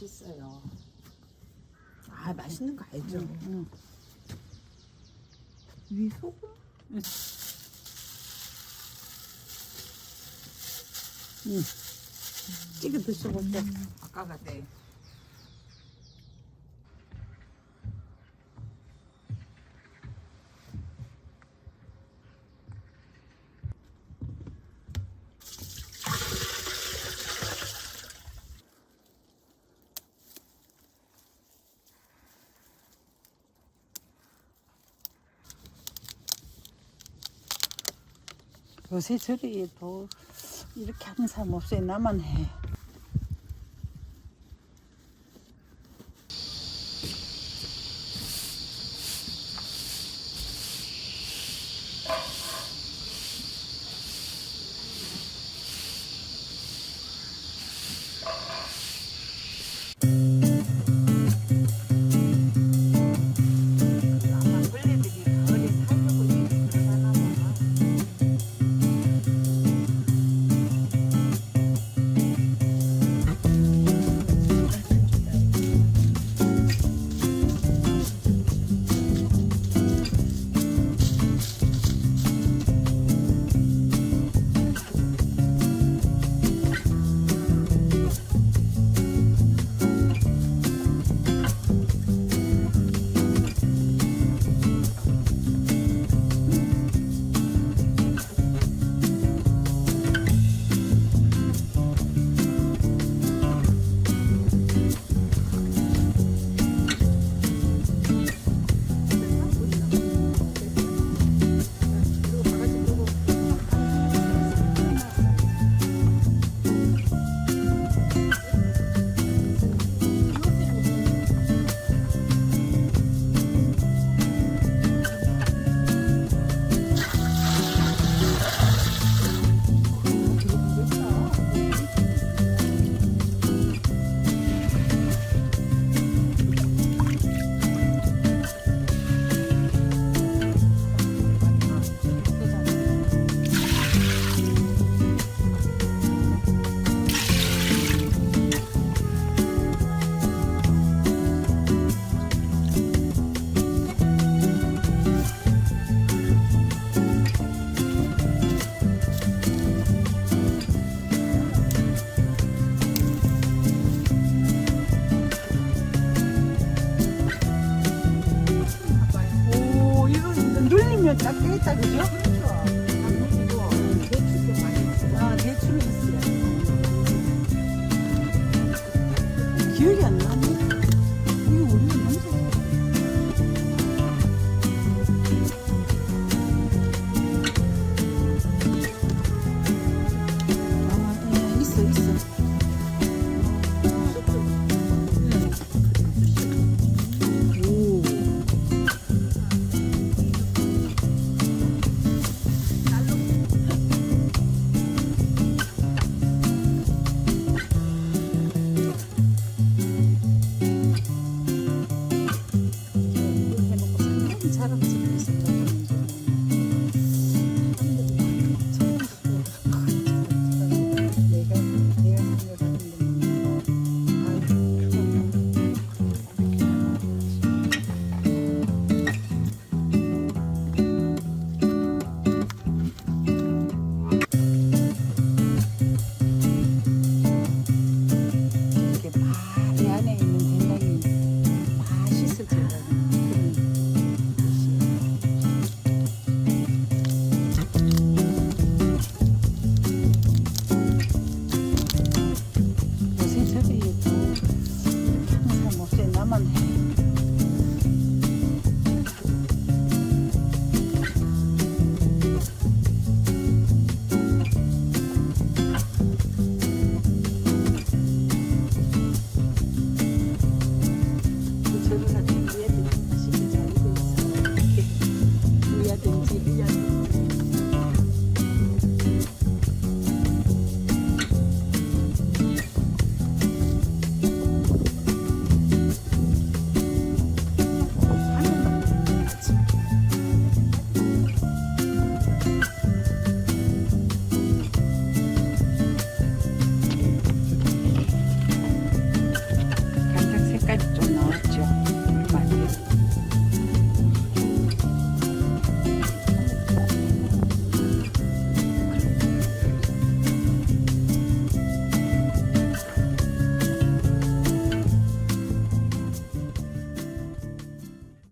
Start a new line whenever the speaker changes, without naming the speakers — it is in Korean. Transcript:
맛있어요. 아, 맛있는 거 알죠?
응. 위 소금? 응. 찍어 드셔볼게.
아까 같대.
요새 저리도 이렇게 하는 사람 없어요. 나만 해.
아마 벌레들이 가을에 살려고 이렇게 들어가나 봐.
오, 이거 눌리면 딱 되겠다, 그죠?
그렇죠. 당근이고 대추도 많이 있어요.
아, 대추는 있어요. 기억이 안 나네. 이거 우리가 먼저. 아, 예, 있어, 있어. 오. 해놓고 상당히 잘하지 생각하는 줄 내가 생각하는 이렇게 이 안에 있는 된장이 맛있을 줄 알아요. 요새 저리도 이렇게 하는 사람 없어요. 나만 해. 저를